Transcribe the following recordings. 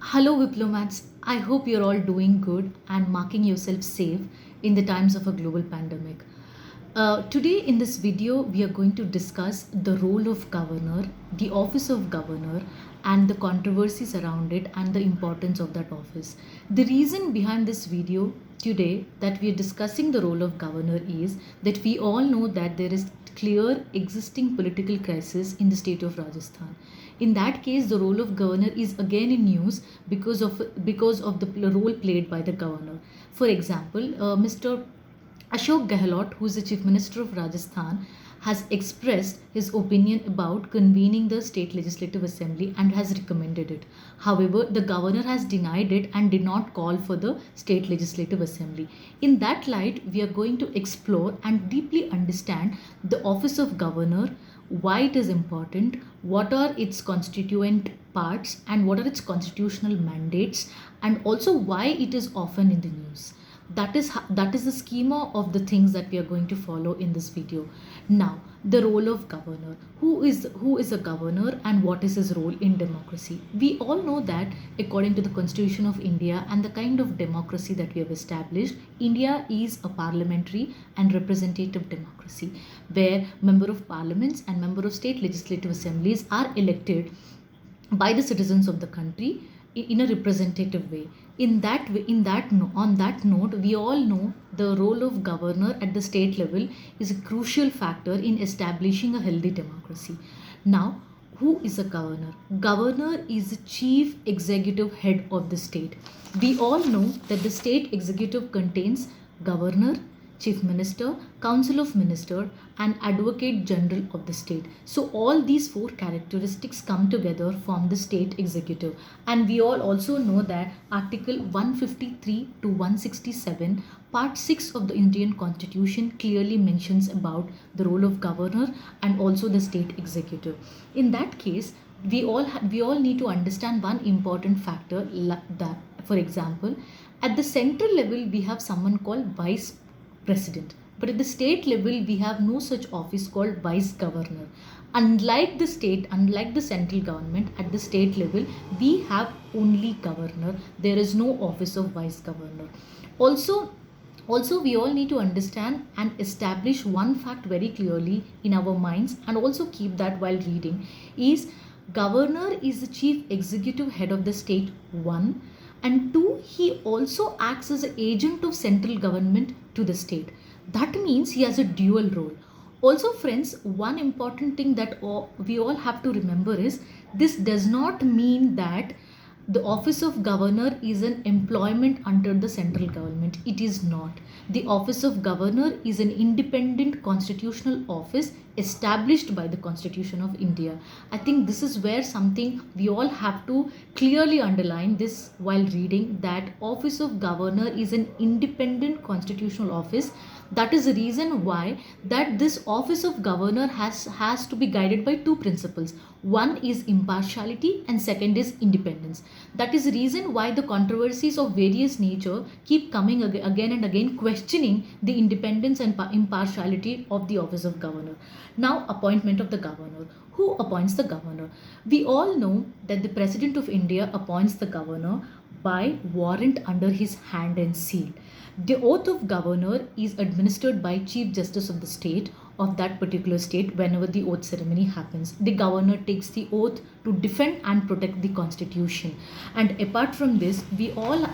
Hello, diplomats. I hope you're all doing good and marking yourself safe in the times of a global pandemic. Today, in this video, we are going to discuss the role of governor, the office of governor, and the controversies around it and the importance of that office. The reason behind this video today that we are discussing the role of governor is that we all know that there is clear existing political crisis in the state of Rajasthan. In that case, the role of governor is again in news because of the role played by the governor. For example, Mr. Ashok Gehlot, who is the Chief Minister of Rajasthan, has expressed his opinion about convening the state legislative assembly and has recommended it. However, the governor has denied it and did not call for the state legislative assembly. In that light, we are going to explore and deeply understand the office of governor, why it is important, what are its constituent parts, and what are its constitutional mandates, and also why it is often in the news. That is the schema of the things that we are going to follow in this video. Now, the role of governor. Who is a governor and what is his role in democracy? We all know that according to the Constitution of India and the kind of democracy that we have established, India is a parliamentary and representative democracy where member of parliaments and member of state legislative assemblies are elected by the citizens of the country in a representative way. On that note, we all know the role of governor at the state level is a crucial factor in establishing a healthy democracy. Now, who is a governor? Governor is the chief executive head of the state. We all know that the state executive contains governor, chief minister, council of minister, and advocate general of the state. So all these four characteristics come together form the state executive. And we all also know that article 153 to 167 part 6 of the Indian constitution clearly mentions about the role of governor and also the state executive. In that case, we all need to understand one important factor, that for example, at the central level we have someone called vice president, but at the state level we have no such office called vice governor. Unlike the central government, at the state level we have only governor. There is no office of vice governor. Also also we all need to understand and establish one fact very clearly in our minds and also keep that while reading is governor is the chief executive head of the state, one, and two, he also acts as an agent of central government to the state. That means he has a dual role. Also, friends, one important thing that we all have to remember is this does not mean that the office of governor is an employment under the central government. It is not. The office of governor is an independent constitutional office established by the Constitution of India. I think this is where something we all have to clearly underline this while reading, that office of governor is an independent constitutional office. That is the reason why that this office of governor has to be guided by two principles. One is impartiality and second is independence. That is the reason why the controversies of various nature keep coming again and again, questioning the independence and impartiality of the office of governor. Now, appointment of the governor. Who appoints the governor? We all know that the President of India appoints the governor by warrant under his hand and seal. The oath of governor is administered by Chief Justice of the state of that particular state whenever the oath ceremony happens. The governor takes the oath to defend and protect the constitution. And apart from this, we all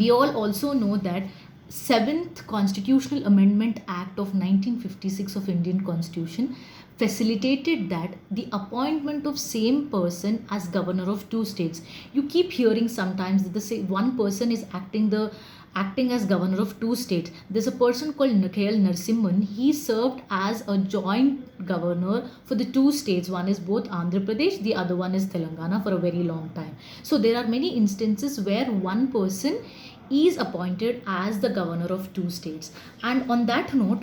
also know that 7th Constitutional Amendment Act of 1956 of Indian Constitution facilitated that the appointment of same person as governor of two states. You keep hearing sometimes that the say one person is acting as governor of two states. There's a person called Nikhail Narsimhan. He served as a joint governor for the two states. One is both Andhra Pradesh, the other one is Telangana, for a very long time. So there are many instances where one person is appointed as the governor of two states. And on that note,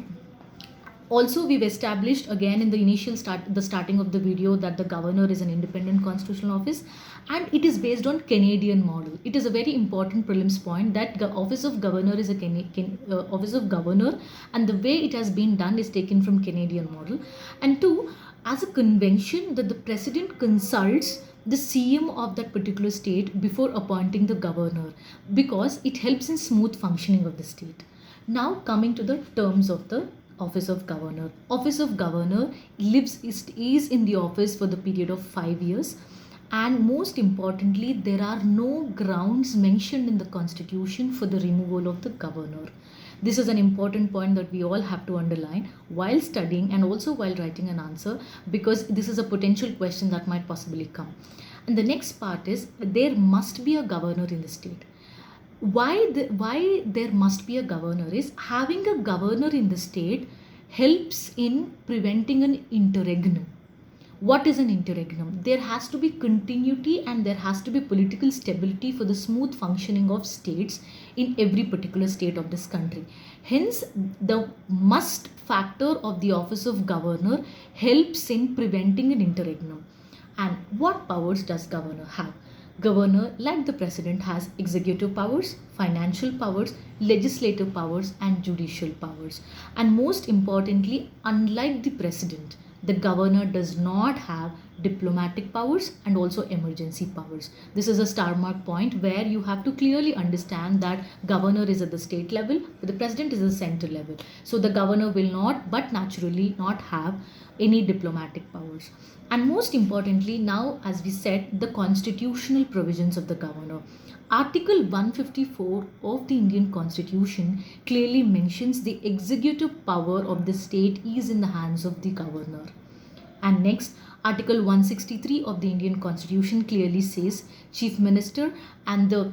also we've established again in the starting of the video that the governor is an independent constitutional office and it is based on Canadian model. It is a very important prelims point that office of governor is a office of governor, and the way it has been done is taken from Canadian model. And two, as a convention that the president consults the CM of that particular state before appointing the governor, because it helps in smooth functioning of the state. Now coming to the terms of the office of governor. Office of governor is in the office for the period of 5 years, and most importantly there are no grounds mentioned in the constitution for the removal of the governor. This is an important point that we all have to underline while studying and also while writing an answer, because this is a potential question that might possibly come. And the next part is there must be a governor in the state. Why there must be a governor is having a governor in the state helps in preventing an interregnum. What is an interregnum? There has to be continuity and there has to be political stability for the smooth functioning of states in every particular state of this country. Hence, the must factor of the office of governor helps in preventing an interregnum. And what powers does governor have? Governor, like the president, has executive powers, financial powers, legislative powers, and judicial powers. And most importantly, unlike the president, the governor does not have diplomatic powers and also emergency powers. This is a star mark point where you have to clearly understand that governor is at the state level, but the president is at the center level. So the governor will not, but naturally not have any diplomatic powers. And most importantly, now as we said, the constitutional provisions of the governor. Article 154 of the Indian Constitution clearly mentions the executive power of the state is in the hands of the governor. And next, Article 163 of the Indian Constitution clearly says Chief Minister and the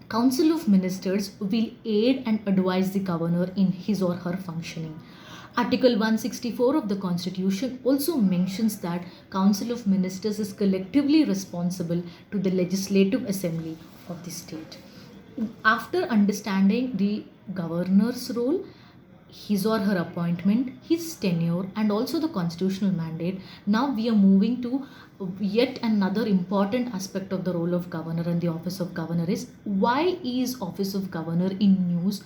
Council of Ministers will aid and advise the governor in his or her functioning. Article 164 of the Constitution also mentions that Council of Ministers is collectively responsible to the Legislative Assembly of the state. After understanding the governor's role, his or her appointment, his tenure, and also the constitutional mandate, now we are moving to yet another important aspect of the role of governor and the office of governor is why is office of governor in news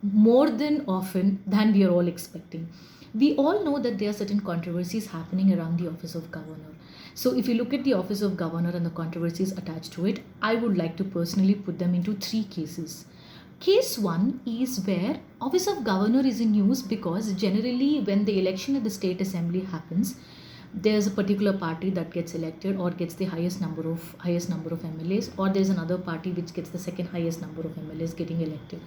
more than often than we are all expecting. We all know that there are certain controversies happening around the office of governor. So if you look at the office of governor and the controversies attached to it, I would like to personally put them into 3 cases. Case 1 is where office of governor is in news because generally when the election at the state assembly happens, there's a particular party that gets elected or gets the highest number of MLAs, or there's another party which gets the second highest number of MLAs getting elected.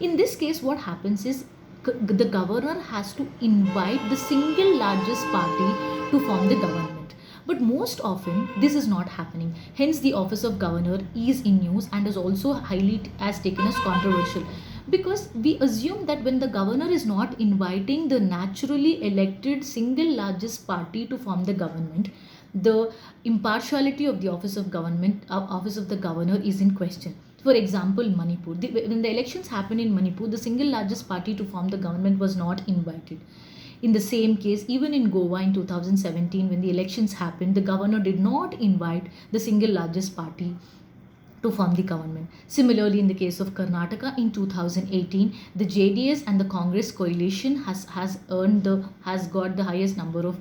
In this case, what happens is the governor has to invite the single largest party to form the government. But most often this is not happening. Hence the office of governor is in news and is also highly as taken as controversial, because we assume that when the governor is not inviting the naturally elected single largest party to form the government, the impartiality of the office of the governor is in question. For example, Manipur. When the elections happened in Manipur, the single largest party to form the government was not invited. In the same case, even in Goa in 2017, when the elections happened, the governor did not invite the single largest party to form the government. Similarly, in the case of Karnataka in 2018, the JDS and the Congress coalition has got the highest number of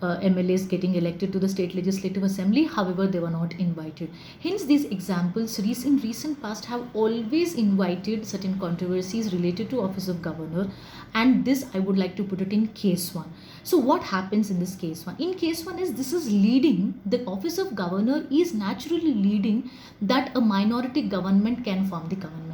MLAs getting elected to the state legislative assembly. However, they were not invited. Hence, these examples in recent past have always invited certain controversies related to office of governor, and this I would like to put it in case 1. So what happens in this case 1? In case 1 is this is leading, the office of governor is naturally leading that a minority government can form the government.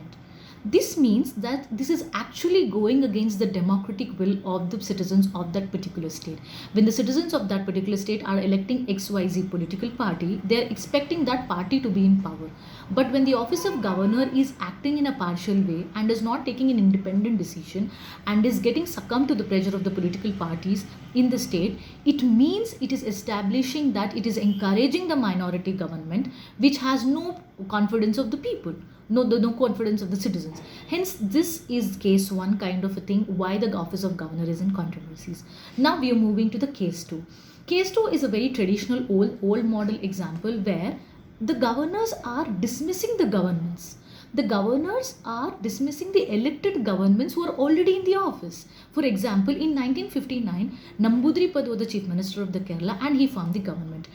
This means that this is actually going against the democratic will of the citizens of that particular state. When the citizens of that particular state are electing XYZ political party, they are expecting that party to be in power. But when the office of governor is acting in a partial way and is not taking an independent decision and is getting succumbed to the pressure of the political parties in the state, it means it is establishing that it is encouraging the minority government which has no confidence of the people. No confidence of the citizens. Hence, this is case 1 kind of a thing why the office of governor is in controversies. Now we are moving to the case 2. Case 2 is a very traditional old model example where the governors are dismissing the governments. The governors are dismissing the elected governments who are already in the office. For example, in 1959, Nambudripad was the chief minister of the Kerala and he formed the government.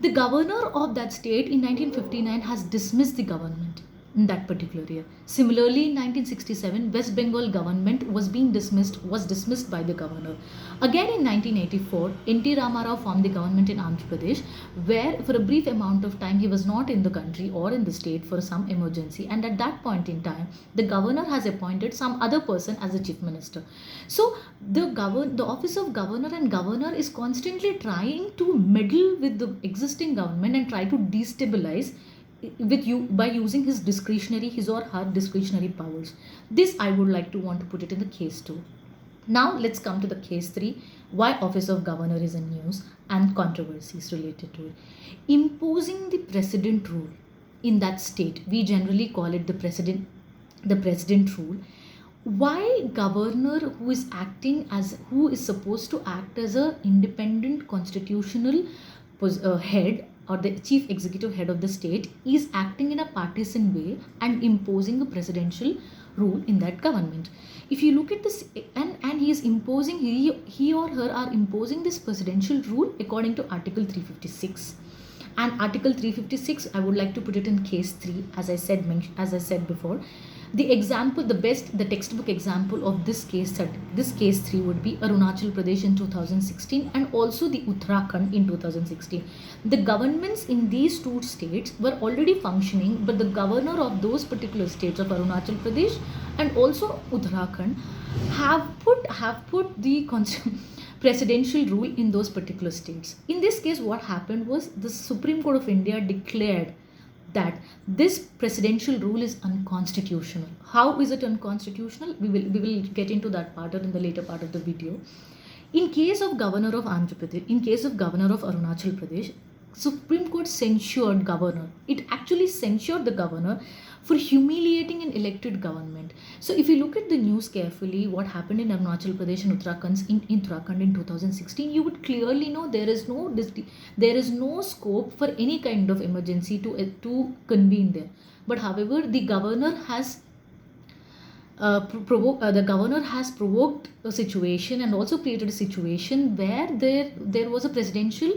The governor of that state in 1959 has dismissed the government in that particular year. Similarly, in 1967, West Bengal government was dismissed by the governor. Again in 1984, N.T. Ramarao formed the government in Andhra Pradesh, where for a brief amount of time he was not in the country or in the state for some emergency, and at that point in time, the governor has appointed some other person as a chief minister. So the office of governor and governor is constantly trying to meddle with the existing government and try to destabilize with you by using his or her discretionary powers. This I would like to want to put it in the case 2. Now let's come to the case 3, why office of governor is in news and controversies related to it. Imposing the president rule in that state, we generally call it the president rule. Why governor who is supposed to act as a independent constitutional head or the chief executive head of the state is acting in a partisan way and imposing a presidential rule in that government? If you look at this, and he is imposing, he or her are imposing this presidential rule according to article 356. And article 356, I would like to put it in case 3, as I said before. The textbook example of this case 3 would be Arunachal Pradesh in 2016 and also the Uttarakhand in 2016. The governments in these two states were already functioning, but the governor of those particular states of Arunachal Pradesh and also Uttarakhand have put the presidential rule in those particular states. In this case, what happened was the Supreme Court of India declared that this presidential rule is unconstitutional. How is it unconstitutional? We will get into that part in the later part of the video. In case of governor of Andhra Pradesh, in case of governor of Arunachal Pradesh, Supreme Court censured governor. It actually censured the governor for humiliating an elected government. So if you look at the news carefully, what happened in Arunachal Pradesh and Uttarakhand in 2016, you would clearly know there is no scope for any kind of emergency to convene there. But however, the governor has provoked a situation and also created a situation where there was a presidential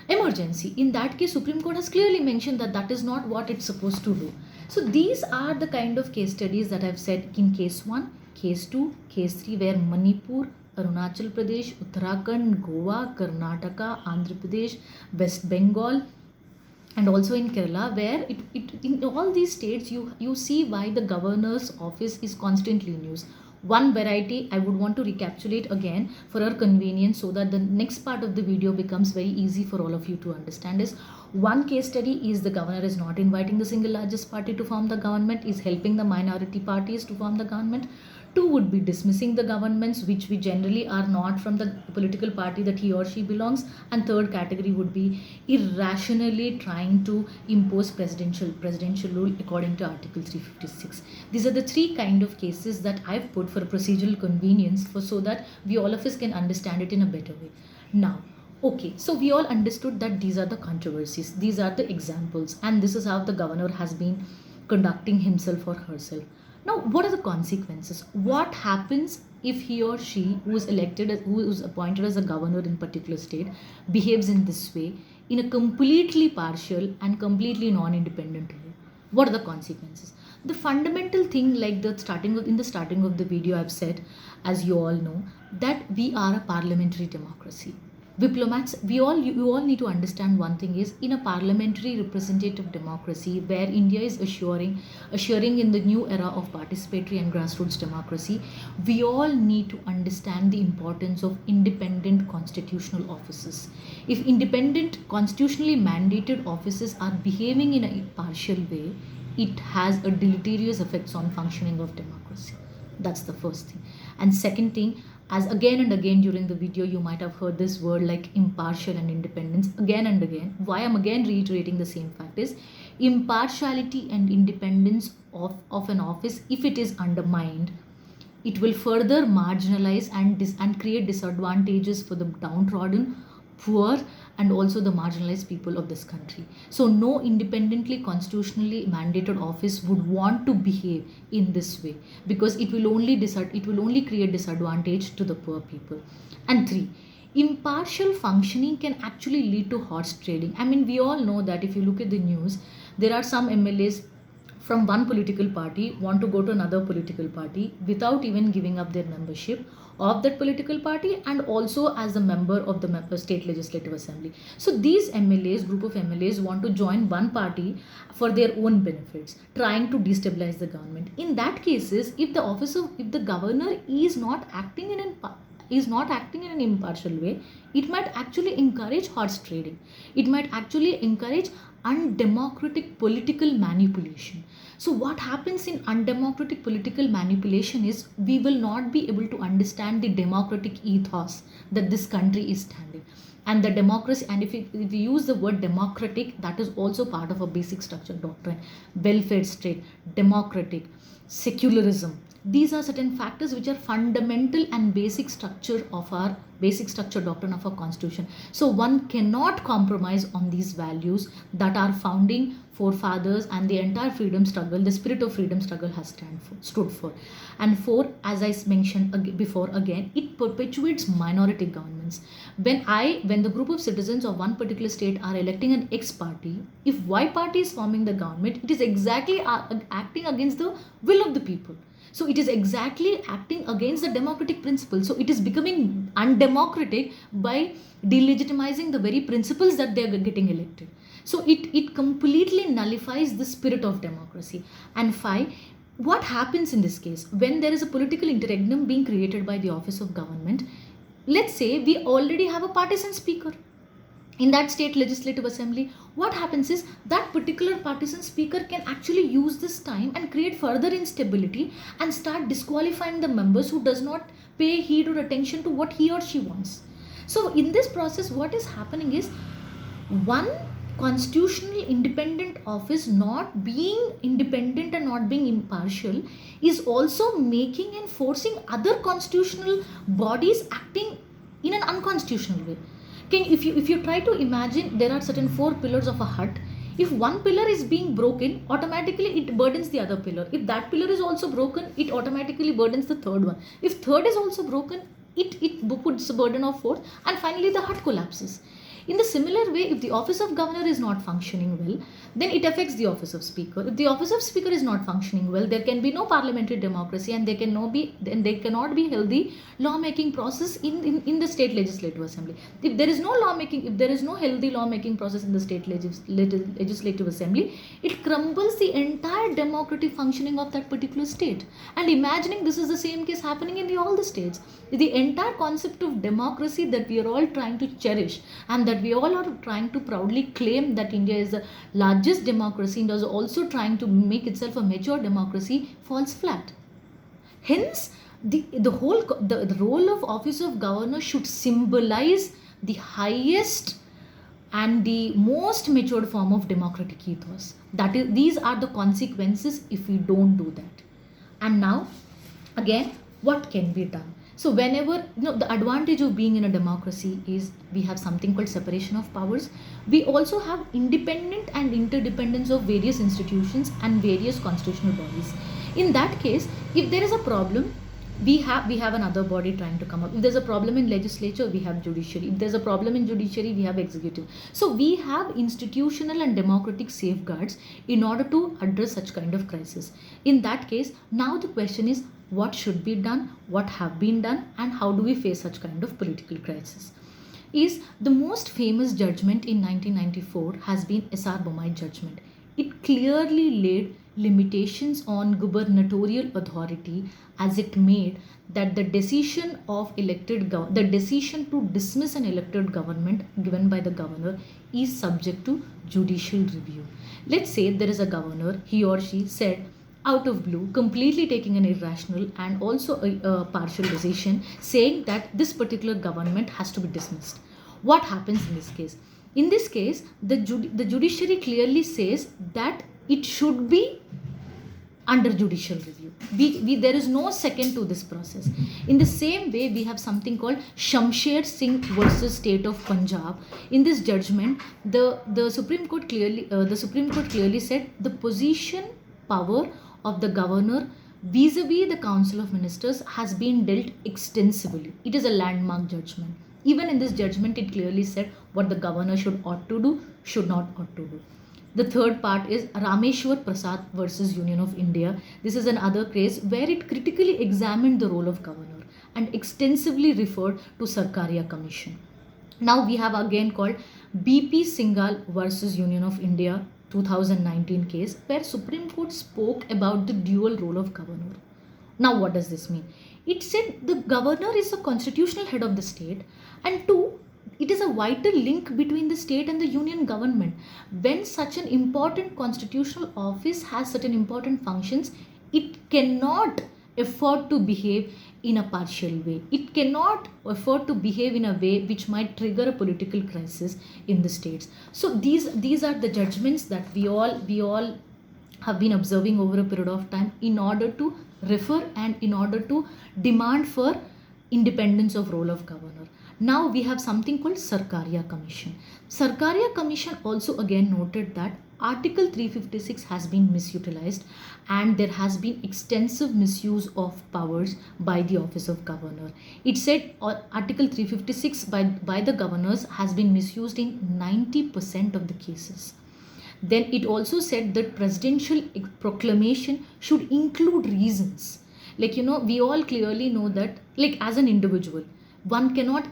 emergency. In that case, Supreme Court has clearly mentioned that is not what it's supposed to do. So these are the kind of case studies that I've said in case 1, case 2, case 3, where Manipur, Arunachal Pradesh, Uttarakhand, Goa, Karnataka, Andhra Pradesh, West Bengal, and also in Kerala, where in all these states you see why the governor's office is constantly in news. One variety I would want to recapitulate again for our convenience so that the next part of the video becomes very easy for all of you to understand is, one case study is the governor is not inviting the single largest party to form the government, is helping the minority parties to form the government. 2 would be dismissing the governments which we generally are not from the political party that he or she belongs. And 3rd category would be irrationally trying to impose presidential rule according to Article 356. These are the 3 kind of cases that I've put for procedural convenience so that we all of us can understand it in a better way. Now, okay, so we all understood that these are the controversies, these are the examples, and this is how the governor has been conducting himself or herself. Now, what are the consequences? What happens if he or she who is appointed as a governor in particular state behaves in this way in a completely partial and completely non-independent way? What are the consequences? The fundamental thing, like in the starting of the video, I've said, as you all know, that we are a parliamentary democracy. Diplomats, you all need to understand one thing is, in a parliamentary representative democracy where India is assuring in the new era of participatory and grassroots democracy, we all need to understand the importance of independent constitutional offices. If independent constitutionally mandated offices are behaving in a partial way, it has a deleterious effects on functioning of democracy. That's the first thing. And second thing, as again and again during the video you might have heard this word like impartial and independence again and again. Why I'm again reiterating the same fact is, impartiality and independence of an office, if it is undermined, it will further marginalize and create disadvantages for the downtrodden, poor, and also the marginalized people of this country. So no independently constitutionally mandated office would want to behave in this way, because it will only create disadvantage to the poor people. And 3, impartial functioning can actually lead to horse trading. I mean, we all know that if you look at the news, there are some MLAs from one political party want to go to another political party without even giving up their membership of that political party, and also as a member of the state legislative assembly. So these MLAs, group of MLAs, want to join one party for their own benefits, trying to destabilize the government. In that cases, if the governor is not acting in an impartial way, it might actually encourage horse trading. It might actually encourage undemocratic political manipulation. So what happens in undemocratic political manipulation is we will not be able to understand the democratic ethos that this country is standing. And the democracy, and if we use the word democratic, that is also part of a basic structure doctrine: welfare state, democratic, secularism. These are certain factors which are fundamental and basic structure doctrine of our constitution. So one cannot compromise on these values that our founding forefathers and the entire freedom struggle, the spirit of freedom struggle, has stood for. And four, as I mentioned before, again, it perpetuates minority governments. When the group of citizens of one particular state are electing an X party, if Y party is forming the government, it is exactly acting against the will of the people. So it is exactly acting against the democratic principle. So it is becoming undemocratic by delegitimizing the very principles that they are getting elected. So it completely nullifies the spirit of democracy. And five, what happens in this case when there is a political interregnum being created by the office of government? Let's say we already have a partisan speaker in that state legislative assembly. What happens is that particular partisan speaker can actually use this time and create further instability and start disqualifying the members who does not pay heed or attention to what he or she wants. So in this process, what is happening is one constitutional independent office not being independent and not being impartial is also making and forcing other constitutional bodies acting in an unconstitutional way. If you try to imagine, there are certain four pillars of a hut. If one pillar is being broken, automatically it burdens the other pillar. If that pillar is also broken, it automatically burdens the third one. If third is also broken, it puts a burden of fourth, and finally the hut collapses. In the similar way, if the office of governor is not functioning well, then it affects the office of speaker. If the office of speaker is not functioning well, there can be no parliamentary democracy, and there cannot be healthy lawmaking process in the state legislative assembly. If there is no healthy lawmaking process in the state legislative assembly, it crumbles the entire democratic functioning of that particular state. And imagining this is the same case happening in all the states. The entire concept of democracy that we are all trying to cherish, and that we all are trying to proudly claim that India is the largest democracy and is also trying to make itself a mature democracy, falls flat. Hence, the role of office of governor should symbolize the highest and the most matured form of democratic ethos. That is, these are the consequences if we don't do that. And now, again, what can be done? So whenever, the advantage of being in a democracy is we have something called separation of powers. We also have independent and interdependence of various institutions and various constitutional bodies. In that case, if there is a problem, we have another body trying to come up. If there's a problem in legislature, we have judiciary. If there's a problem in judiciary, we have executive. So we have institutional and democratic safeguards in order to address such kind of crisis. In that case, now the question is, what should be done, what have been done, and how do we face such kind of political crisis? Is the most famous judgment in 1994 has been S.R. Bommai judgment. It clearly laid limitations on gubernatorial authority, as it made that the decision to dismiss an elected government given by the governor is subject to judicial review. Let's say there is a governor, he or she said out of blue, completely taking an irrational and also a partial decision, saying that this particular government has to be dismissed. What happens in this case? In this case, the judiciary clearly says that it should be under judicial review. There is no second to this process. In the same way, we have something called Shamsher Singh versus State of Punjab. In this judgment, the Supreme Court clearly said the position power of the governor vis-a-vis the Council of Ministers has been dealt extensively. It is a landmark judgment. Even in this judgment, it clearly said what the governor should ought to do, should not ought to do. The third part is Rameshwar Prasad versus Union of India. This is another case where it critically examined the role of governor and extensively referred to Sarkaria Commission. Now we have again called BP Singhal versus Union of India 2019 case, where Supreme Court spoke about the dual role of governor. Now what does this mean? It said the governor is the constitutional head of the state, and two, it is a vital link between the state and the union government. When such an important constitutional office has certain important functions, it cannot afford to behave in a partial way. It cannot afford to behave in a way which might trigger a political crisis in the states. So these are the judgments that we all have been observing over a period of time in order to refer and in order to demand for independence of role of governor. Now we have something called Sarkaria Commission. Sarkaria Commission also again noted that Article 356 has been misutilized and there has been extensive misuse of powers by the office of governor. It said Article 356 by the governors has been misused in 90% of the cases. Then it also said that presidential proclamation should include reasons. Like, we all clearly know that, like, as an individual, one cannot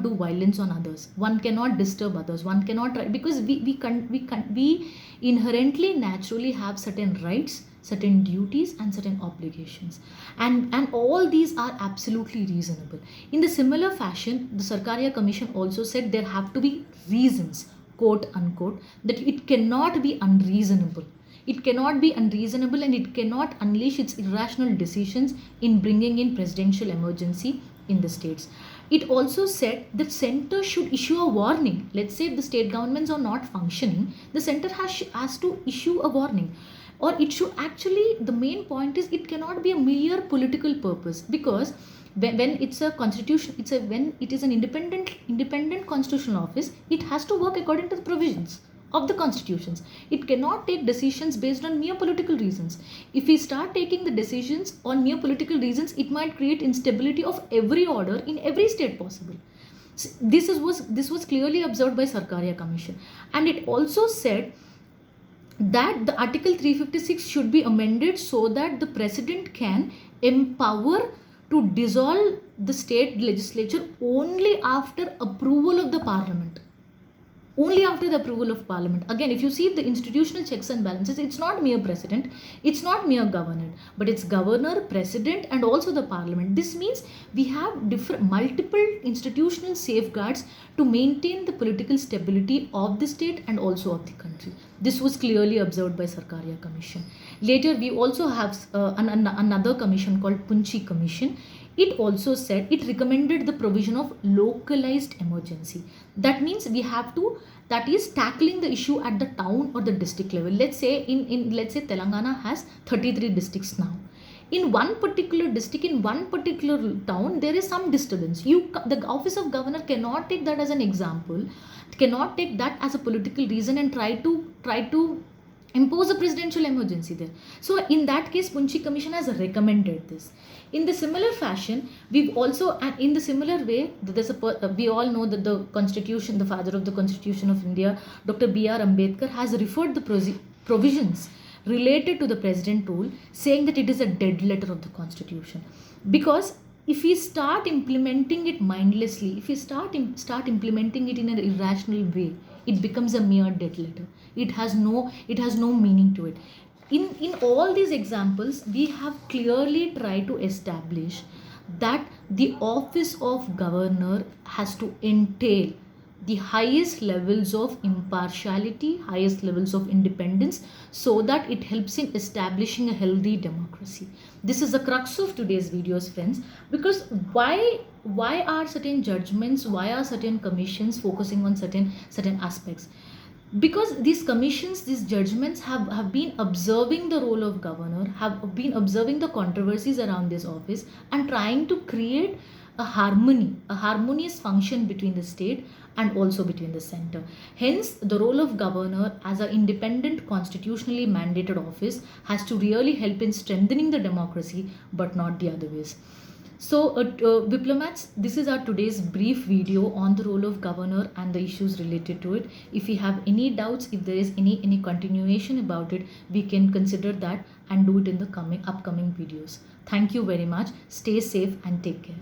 do violence on others. One cannot disturb others. One cannot try, because we inherently naturally have certain rights, certain duties, and certain obligations, and all these are absolutely reasonable. In the similar fashion, the Sarkaria Commission also said there have to be reasons, quote unquote, that it cannot be unreasonable. It cannot be unreasonable and it cannot unleash its irrational decisions in bringing in presidential emergency in the states. It also said that center should issue a warning. Let's say if the state governments are not functioning, the center has to issue a warning. Or it should actually, the main point is it cannot be a mere political purpose, because when it's a constitution, when it is an independent constitutional office, it has to work according to the provisions of the constitutions. It cannot take decisions based on mere political reasons. If we start taking the decisions on mere political reasons, it might create instability of every order in every state possible. This was clearly observed by Sarkaria Commission. And it also said that the Article 356 should be amended so that the president can empower to dissolve the state legislature only after approval of the parliament. Only after the approval of parliament. Again, if you see the institutional checks and balances, it's not mere president, it's not mere governor, but it's governor, president, and also the parliament. This means we have multiple institutional safeguards to maintain the political stability of the state and also of the country. This was clearly observed by Sarkaria Commission. Later, we also have another commission called Punchi Commission. It also said, it recommended the provision of localized emergency. That means we have to, that is tackling the issue at the town or the district level. Let's say let's say Telangana has 33 districts now. In one particular district, in one particular town, there is some disturbance. The office of governor cannot take that as an example, cannot take that as a political reason and try to impose a presidential emergency there. So in that case, Punchi Commission has recommended this. In the similar fashion, we've also, and in the similar way, we all know that the Constitution, the father of the Constitution of India, Dr. B.R. Ambedkar, has referred the provisions related to the president rule, saying that it is a dead letter of the Constitution. Because if we start implementing it mindlessly, if we start implementing it in an irrational way, it becomes a mere dead letter. It has no meaning to it. In all these examples, we have clearly tried to establish that the office of governor has to entail the highest levels of impartiality, highest levels of independence, so that it helps in establishing a healthy democracy. This is the crux of today's videos, friends, because why are certain judgments, why are certain commissions focusing on certain aspects? Because these commissions, these judgments have been observing the role of governor, have been observing the controversies around this office and trying to create a harmonious function between the state and also between the center. Hence, the role of governor as an independent constitutionally mandated office has to really help in strengthening the democracy, but not the other ways. Diplomats, this is our today's brief video on the role of governor and the issues related to it. If we have any doubts, if there is any continuation about it, we can consider that and do it in the coming upcoming videos. Thank you very much. Stay safe and take care.